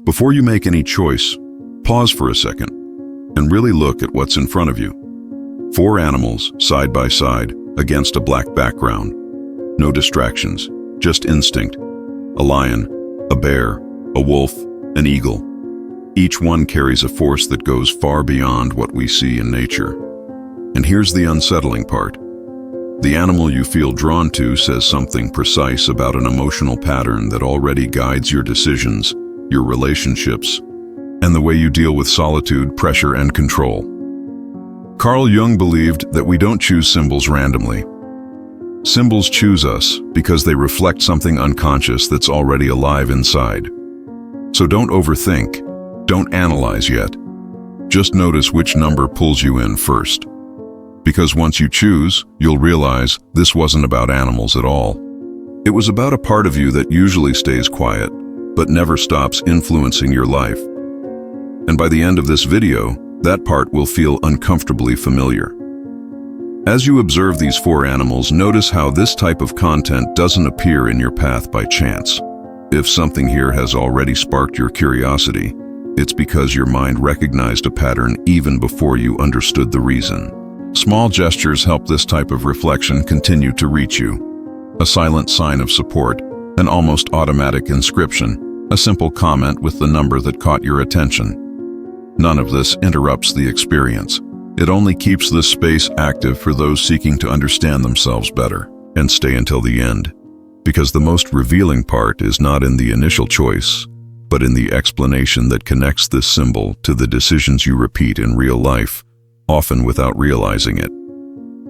Before you make any choice, pause for a second and really look at what's in front of you. 4 animals, side by side, against a black background. No distractions, just instinct. A lion, a bear, a wolf, an eagle. Each one carries a force that goes far beyond what we see in nature. And here's the unsettling part. The animal you feel drawn to says something precise about an emotional pattern that already guides your decisions, your relationships, and the way you deal with solitude, pressure, and control. Carl Jung believed that we don't choose symbols randomly. Symbols choose us because they reflect something unconscious that's already alive inside. So don't overthink, don't analyze yet. Just notice which number pulls you in first. Because once you choose, you'll realize this wasn't about animals at all. It was about a part of you that usually stays quiet, but never stops influencing your life. And by the end of this video, that part will feel uncomfortably familiar. As you observe these 4 animals, notice how this type of content doesn't appear in your path by chance. If something here has already sparked your curiosity, it's because your mind recognized a pattern even before you understood the reason. Small gestures help this type of reflection continue to reach you. A silent sign of support, an almost automatic inscription, a simple comment with the number that caught your attention. None of this interrupts the experience. It only keeps this space active for those seeking to understand themselves better and stay until the end. Because the most revealing part is not in the initial choice, but in the explanation that connects this symbol to the decisions you repeat in real life, often without realizing it.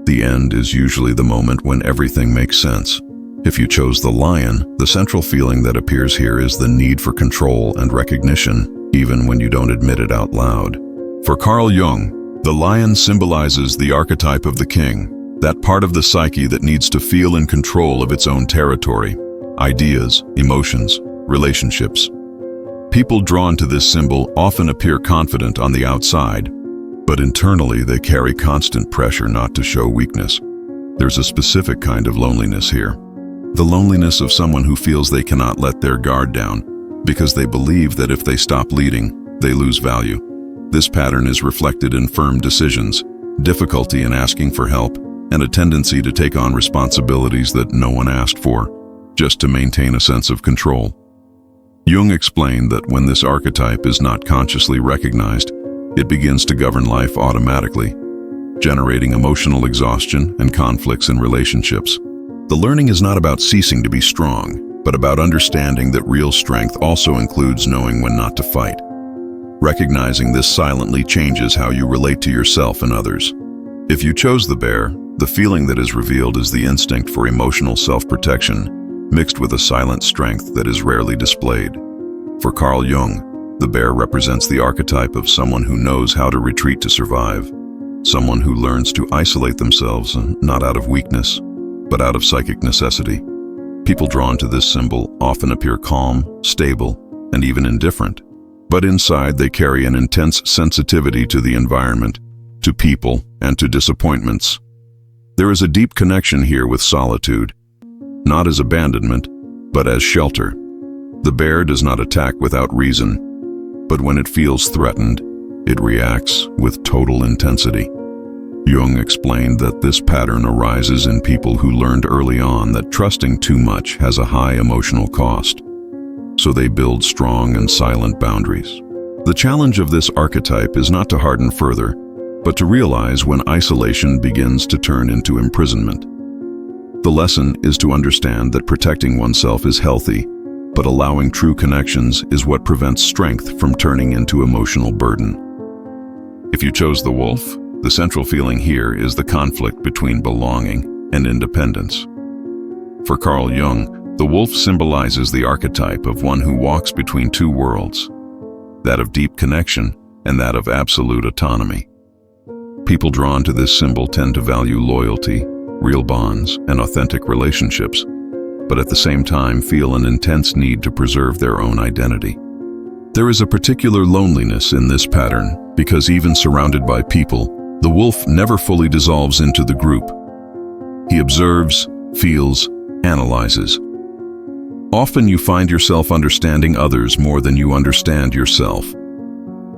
The end is usually the moment when everything makes sense. If you chose the lion, the central feeling that appears here is the need for control and recognition, even when you don't admit it out loud. For Carl Jung, the lion symbolizes the archetype of the king, that part of the psyche that needs to feel in control of its own territory, ideas, emotions, relationships. People drawn to this symbol often appear confident on the outside, but internally they carry constant pressure not to show weakness. There's a specific kind of loneliness here. The loneliness of someone who feels they cannot let their guard down because they believe that if they stop leading, they lose value. This pattern is reflected in firm decisions, difficulty in asking for help, and a tendency to take on responsibilities that no one asked for, just to maintain a sense of control. Jung explained that when this archetype is not consciously recognized, it begins to govern life automatically, generating emotional exhaustion and conflicts in relationships. The learning is not about ceasing to be strong, but about understanding that real strength also includes knowing when not to fight. Recognizing this silently changes how you relate to yourself and others. If you chose the bear, the feeling that is revealed is the instinct for emotional self-protection, mixed with a silent strength that is rarely displayed. For Carl Jung, the bear represents the archetype of someone who knows how to retreat to survive, someone who learns to isolate themselves, not out of weakness, but out of psychic necessity. People drawn to this symbol often appear calm, stable, and even indifferent, but inside they carry an intense sensitivity to the environment, to people, and to disappointments. There is a deep connection here with solitude, not as abandonment, but as shelter. The bear does not attack without reason, but when it feels threatened, it reacts with total intensity. Jung explained that this pattern arises in people who learned early on that trusting too much has a high emotional cost, so they build strong and silent boundaries. The challenge of this archetype is not to harden further, but to realize when isolation begins to turn into imprisonment. The lesson is to understand that protecting oneself is healthy, but allowing true connections is what prevents strength from turning into emotional burden. If you chose the wolf, the central feeling here is the conflict between belonging and independence. For Carl Jung, the wolf symbolizes the archetype of one who walks between 2 worlds, that of deep connection and that of absolute autonomy. People drawn to this symbol tend to value loyalty, real bonds, and authentic relationships, but at the same time feel an intense need to preserve their own identity. There is a particular loneliness in this pattern because even surrounded by people, the wolf never fully dissolves into the group. He observes, feels, analyzes. Often you find yourself understanding others more than you understand yourself.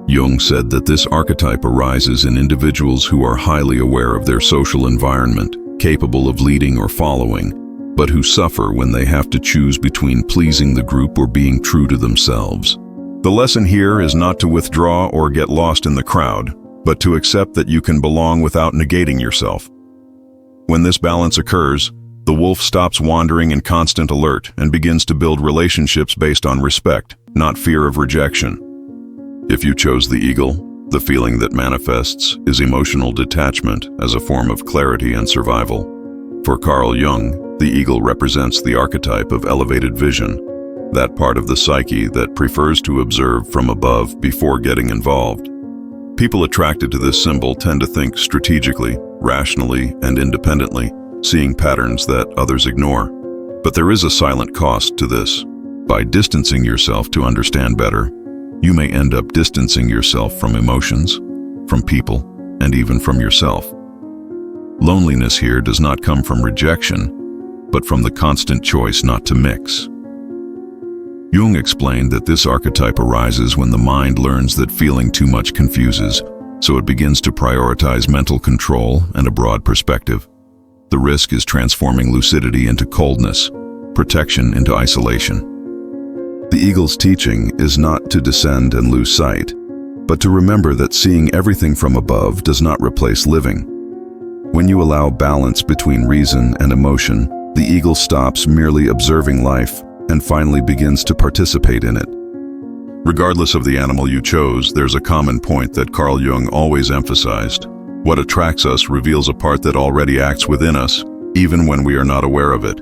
Jung said that this archetype arises in individuals who are highly aware of their social environment, capable of leading or following, but who suffer when they have to choose between pleasing the group or being true to themselves. The lesson here is not to withdraw or get lost in the crowd, but to accept that you can belong without negating yourself. When this balance occurs, the wolf stops wandering in constant alert and begins to build relationships based on respect, not fear of rejection. If you chose the eagle, the feeling that manifests is emotional detachment as a form of clarity and survival. For Carl Jung, the eagle represents the archetype of elevated vision, that part of the psyche that prefers to observe from above before getting involved. People attracted to this symbol tend to think strategically, rationally, and independently, seeing patterns that others ignore. But there is a silent cost to this. By distancing yourself to understand better, you may end up distancing yourself from emotions, from people, and even from yourself. Loneliness here does not come from rejection, but from the constant choice not to mix. Jung explained that this archetype arises when the mind learns that feeling too much confuses, so it begins to prioritize mental control and a broad perspective. The risk is transforming lucidity into coldness, protection into isolation. The eagle's teaching is not to descend and lose sight, but to remember that seeing everything from above does not replace living. When you allow balance between reason and emotion, the eagle stops merely observing life and finally begins to participate in it. Regardless of the animal you chose, there's a common point that Carl Jung always emphasized. What attracts us reveals a part that already acts within us, even when we are not aware of it.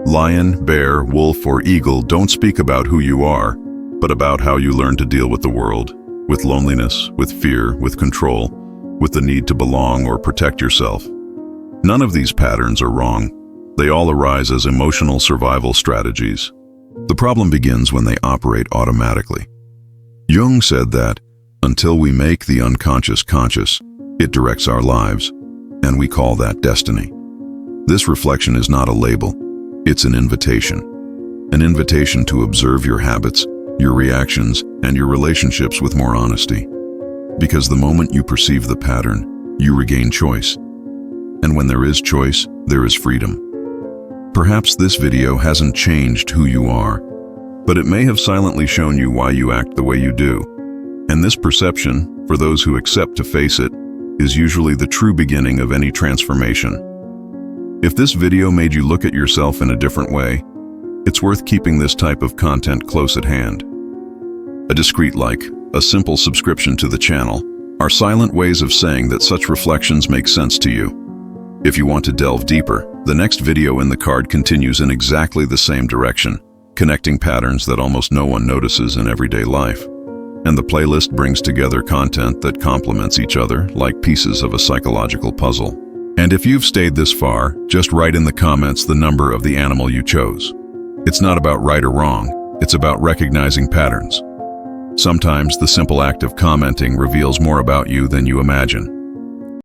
Lion, bear, wolf, or eagle don't speak about who you are, but about how you learn to deal with the world, with loneliness, with fear, with control, with the need to belong or protect yourself. None of these patterns are wrong. They all arise as emotional survival strategies. The problem begins when they operate automatically. Jung said that, until we make the unconscious conscious, it directs our lives, and we call that destiny. This reflection is not a label, it's an invitation to observe your habits, your reactions, and your relationships with more honesty. Because the moment you perceive the pattern, you regain choice. And when there is choice, there is freedom. Perhaps this video hasn't changed who you are, but it may have silently shown you why you act the way you do. And this perception, for those who accept to face it, is usually the true beginning of any transformation. If this video made you look at yourself in a different way, it's worth keeping this type of content close at hand. A discreet like, a simple subscription to the channel, are silent ways of saying that such reflections make sense to you. If you want to delve deeper, the next video in the card continues in exactly the same direction, connecting patterns that almost no one notices in everyday life. And the playlist brings together content that complements each other like pieces of a psychological puzzle. And if you've stayed this far, just write in the comments the number of the animal you chose. It's not about right or wrong, it's about recognizing patterns. Sometimes the simple act of commenting reveals more about you than you imagine.